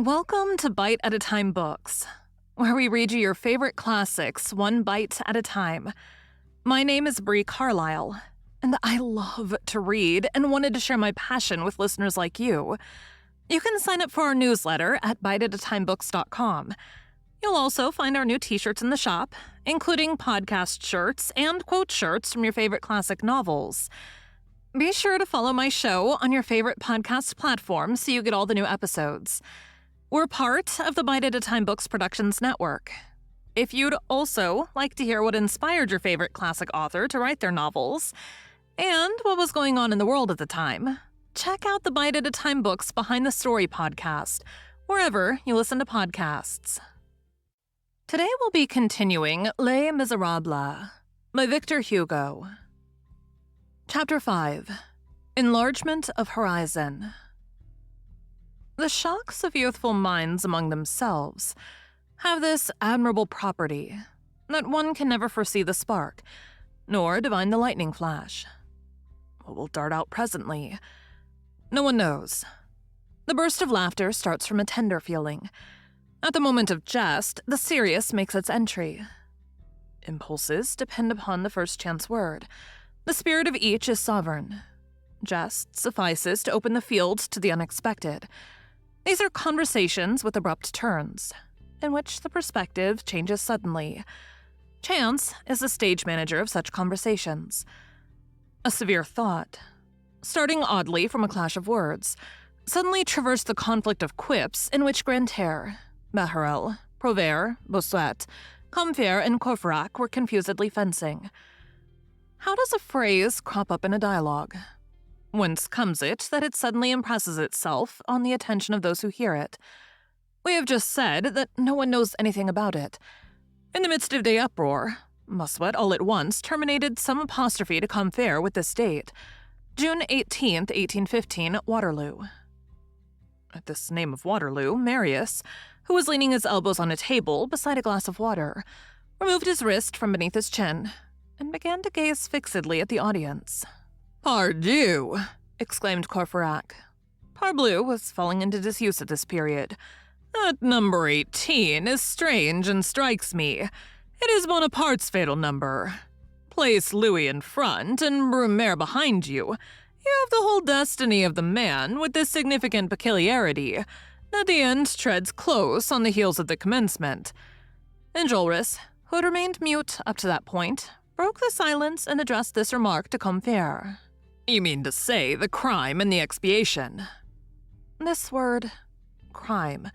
Welcome to Bite at a Time Books, where we read you your favorite classics one bite at a time. My name is Bree Carlile, and I love to read and wanted to share my passion with listeners like you. You can sign up for our newsletter at biteatatimebooks.com. You'll also find our new t-shirts in the shop, including podcast shirts and quote shirts from your favorite classic novels. Be sure to follow my show on your favorite podcast platform so you get all the new episodes. We're part of the Bite at a Time Books Productions Network. If you'd also like to hear what inspired your favorite classic author to write their novels, and what was going on in the world at the time, check out the Bite at a Time Books Behind the Story podcast, wherever you listen to podcasts. Today we'll be continuing Les Miserables by Victor Hugo. Chapter 5. Enlargement of Horizon. The shocks of youthful minds among themselves have this admirable property that one can never foresee the spark, nor divine the lightning flash. What will dart out presently? No one knows. The burst of laughter starts from a tender feeling. At the moment of jest, the serious makes its entry. Impulses depend upon the first chance word. The spirit of each is sovereign. Jest suffices to open the field to the unexpected. These are conversations with abrupt turns, in which the perspective changes suddenly. Chance is the stage manager of such conversations. A severe thought, starting oddly from a clash of words, suddenly traversed the conflict of quips in which Grantaire, Bahorel, Provert, Bossuet, Combeferre, and Courfeyrac were confusedly fencing. How does a phrase crop up in a dialogue? Whence comes it that it suddenly impresses itself on the attention of those who hear it? We have just said that no one knows anything about it. In the midst of the uproar, Bossuet all at once terminated some apostrophe to Combeferre with this date, June 18th, 1815, Waterloo. At this name of Waterloo, Marius, who was leaning his elbows on a table beside a glass of water, removed his wrist from beneath his chin and began to gaze fixedly at the audience. "Pardieu!" exclaimed Courfeyrac. Parbleu was falling into disuse at this period. "That number 18 is strange and strikes me. It is Bonaparte's fatal number. Place Louis in front and Brumaire behind you. You have the whole destiny of the man with this significant peculiarity, that the end treads close on the heels of the commencement." Enjolras, who had remained mute up to that point, broke the silence and addressed this remark to Combeferre. "You mean to say the crime and the expiation?" This word, crime,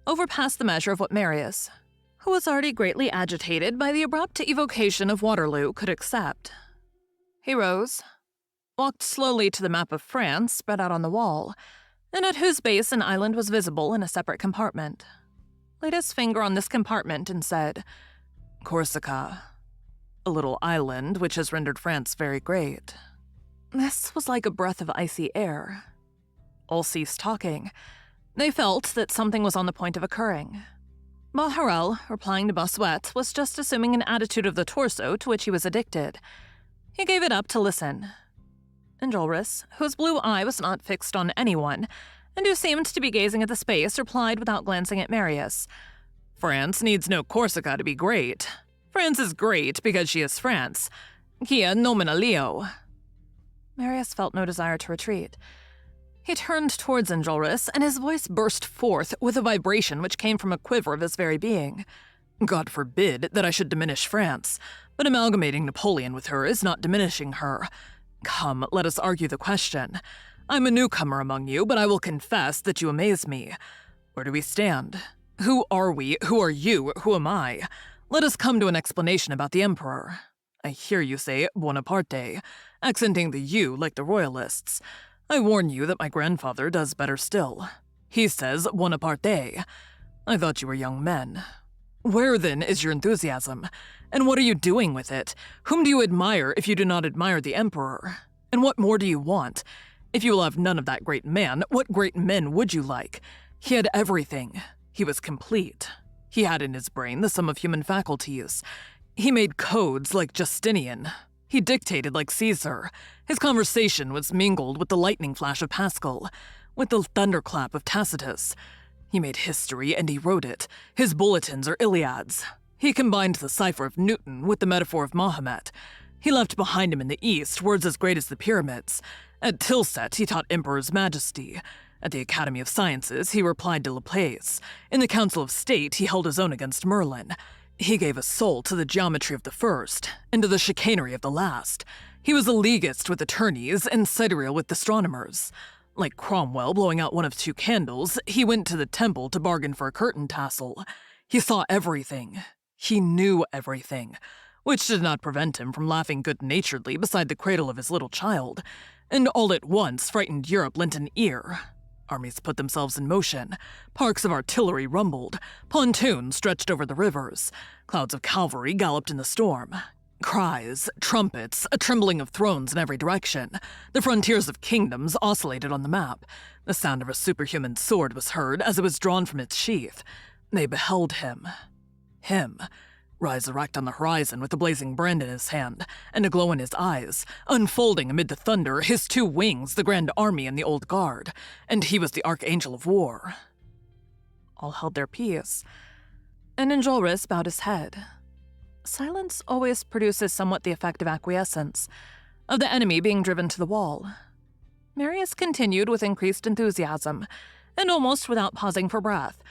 overpassed the measure of what Marius, who was already greatly agitated by the abrupt evocation of Waterloo, could accept. He rose, walked slowly to the map of France spread out on the wall, and at whose base an island was visible in a separate compartment, laid his finger on this compartment and said, "Corsica, a little island which has rendered France very great." This was like a breath of icy air. All ceased talking. They felt that something was on the point of occurring. Bahorel, replying to Bossuet, was just assuming an attitude of the torso to which he was addicted. He gave it up to listen. Enjolras, whose blue eye was not fixed on anyone, and who seemed to be gazing at the space, replied without glancing at Marius, "France needs no Corsica to be great. France is great because she is France. Quia nomina leo." Marius felt no desire to retreat. He turned towards Enjolras, and his voice burst forth with a vibration which came from a quiver of his very being. "God forbid that I should diminish France, but amalgamating Napoleon with her is not diminishing her. Come, let us argue the question. I'm a newcomer among you, but I will confess that you amaze me. Where do we stand? Who are we? Who are you? Who am I? Let us come to an explanation about the emperor. I hear you say Bonaparte, accenting the you like the royalists. I warn you that my grandfather does better still. He says Bonaparte. I thought you were young men. Where, then, is your enthusiasm? And what are you doing with it? Whom do you admire if you do not admire the emperor? And what more do you want? If you will have none of that great man, what great men would you like? He had everything. He was complete. He had in his brain the sum of human faculties. He made codes like Justinian. He dictated like Caesar. His conversation was mingled with the lightning flash of Pascal, with the thunderclap of Tacitus. He made history and he wrote it. His bulletins are Iliads. He combined the cipher of Newton with the metaphor of Mahomet. He left behind him in the East words as great as the pyramids. At Tilsit, he taught Emperor's Majesty. At the Academy of Sciences, he replied to Laplace. In the Council of State, he held his own against Merlin. He gave a soul to the geometry of the first, and to the chicanery of the last. He was a leguist with attorneys and sidereal with astronomers. Like Cromwell blowing out one of two candles, he went to the temple to bargain for a curtain tassel. He saw everything. He knew everything, which did not prevent him from laughing good-naturedly beside the cradle of his little child. And all at once, frightened Europe lent an ear. Armies put themselves in motion. Parks of artillery rumbled. Pontoons stretched over the rivers. Clouds of cavalry galloped in the storm. Cries, trumpets, a trembling of thrones in every direction. The frontiers of kingdoms oscillated on the map. The sound of a superhuman sword was heard as it was drawn from its sheath. They beheld him, rise erect on the horizon with a blazing brand in his hand and a glow in his eyes, unfolding amid the thunder his two wings, the Grand Army and the Old Guard, and he was the Archangel of War. All held their peace, and Enjolras bowed his head. Silence always produces somewhat the effect of acquiescence, of the enemy being driven to the wall. Marius continued with increased enthusiasm, and almost without pausing for breath.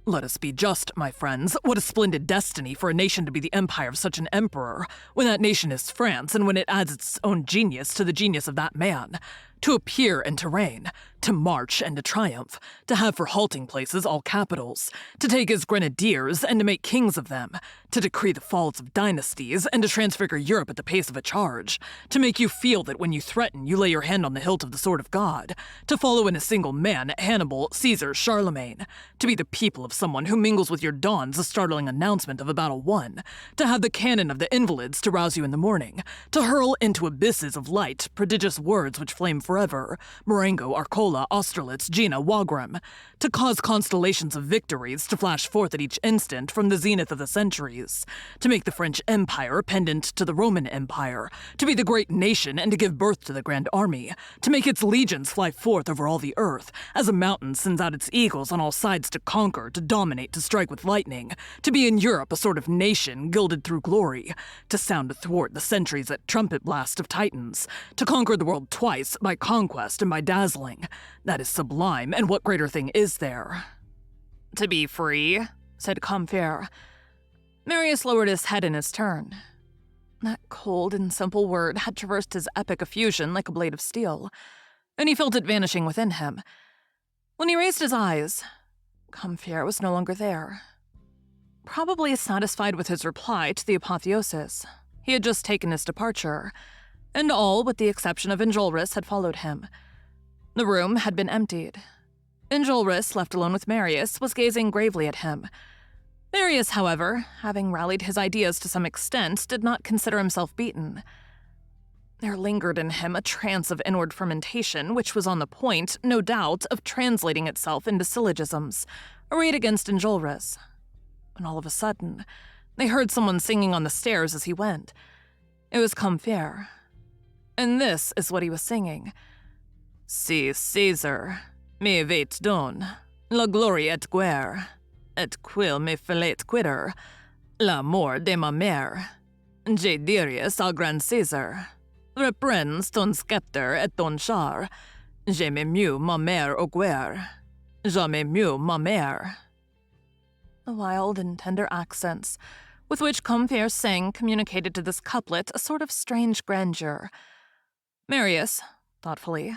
Let us be just, my friends. What a splendid destiny for a nation to be the empire of such an emperor, when that nation is France and when it adds its own genius to the genius of that man. To appear and to reign, to march and to triumph, to have for halting places all capitals, to take his grenadiers and to make kings of them, to decree the falls of dynasties and to transfigure Europe at the pace of a charge, to make you feel that when you threaten you lay your hand on the hilt of the sword of God, to follow in a single man Hannibal, Caesar, Charlemagne, to be the people of someone who mingles with your dawns a startling announcement of a battle won, to have the cannon of the invalids to rouse you in the morning, to hurl into abysses of light prodigious words which flame forever, Marengo, Arcola, Austerlitz, Jena, Wagram, to cause constellations of victories to flash forth at each instant from the zenith of the centuries, to make the French Empire pendant to the Roman Empire, to be the great nation and to give birth to the Grand Army, to make its legions fly forth over all the earth, as a mountain sends out its eagles on all sides to conquer, to dominate, to strike with lightning, to be in Europe a sort of nation gilded through glory, to sound athwart the centuries at trumpet blast of Titans, to conquer the world twice by conquest and by dazzling. That is sublime, and what greater thing is there? To be free, said Combeferre. Marius lowered his head in his turn. That cold and simple word had traversed his epic effusion like a blade of steel, and he felt it vanishing within him. When he raised his eyes, Combeferre was no longer there. Probably satisfied with his reply to the apotheosis, he had just taken his departure, and all, with the exception of Enjolras, had followed him. The room had been emptied. Enjolras, left alone with Marius, was gazing gravely at him. Marius, however, having rallied his ideas to some extent, did not consider himself beaten. There lingered in him a trance of inward fermentation which was on the point, no doubt, of translating itself into syllogisms, arrayed against Enjolras. And all of a sudden, they heard someone singing on the stairs as he went. It was Combeferre. And this is what he was singing. Si Caesar, me veit don, la gloria et guerre, et quil me felet quitter, l'amour de ma mère. Je dirius al grand Caesar, reprends ton sceptre et ton char, j'aime mieux ma mère au guerre, j'aime mieux ma mère. The wild and tender accents with which Combeferre sang communicated to this couplet a sort of strange grandeur. Marius, thoughtfully,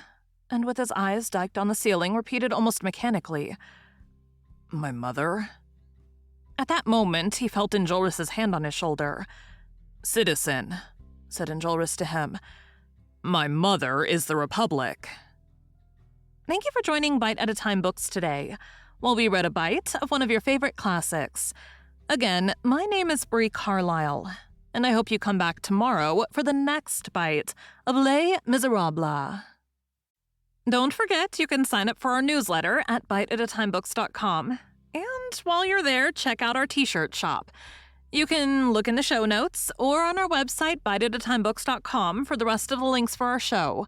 and with his eyes diked on the ceiling, repeated almost mechanically, "My mother?" At that moment, he felt Enjolras' hand on his shoulder. "Citizen," said Enjolras to him, "my mother is the Republic." Thank you for joining Bite at a Time Books today, while we read a bite of one of your favorite classics. Again, my name is Bree Carlile, and I hope you come back tomorrow for the next bite of Les Miserables. Don't forget, you can sign up for our newsletter at biteatatimebooks.com. And while you're there, check out our t-shirt shop. You can look in the show notes or on our website, biteatatimebooks.com, for the rest of the links for our show.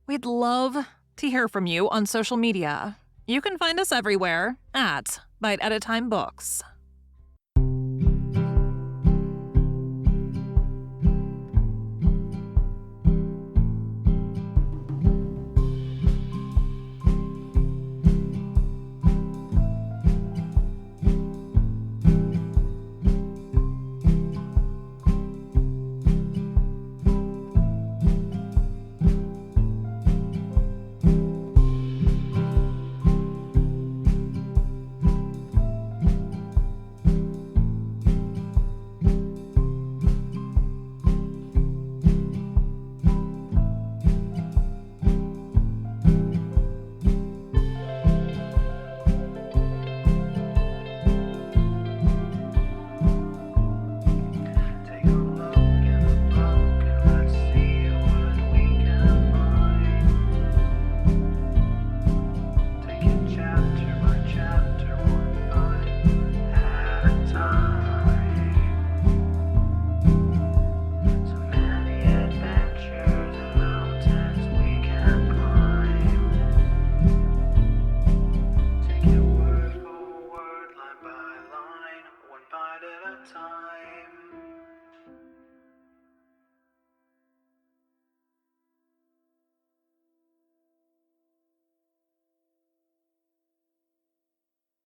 We'd love to hear from you on social media. You can find us everywhere at Bite at a Time Books. One bite at a time.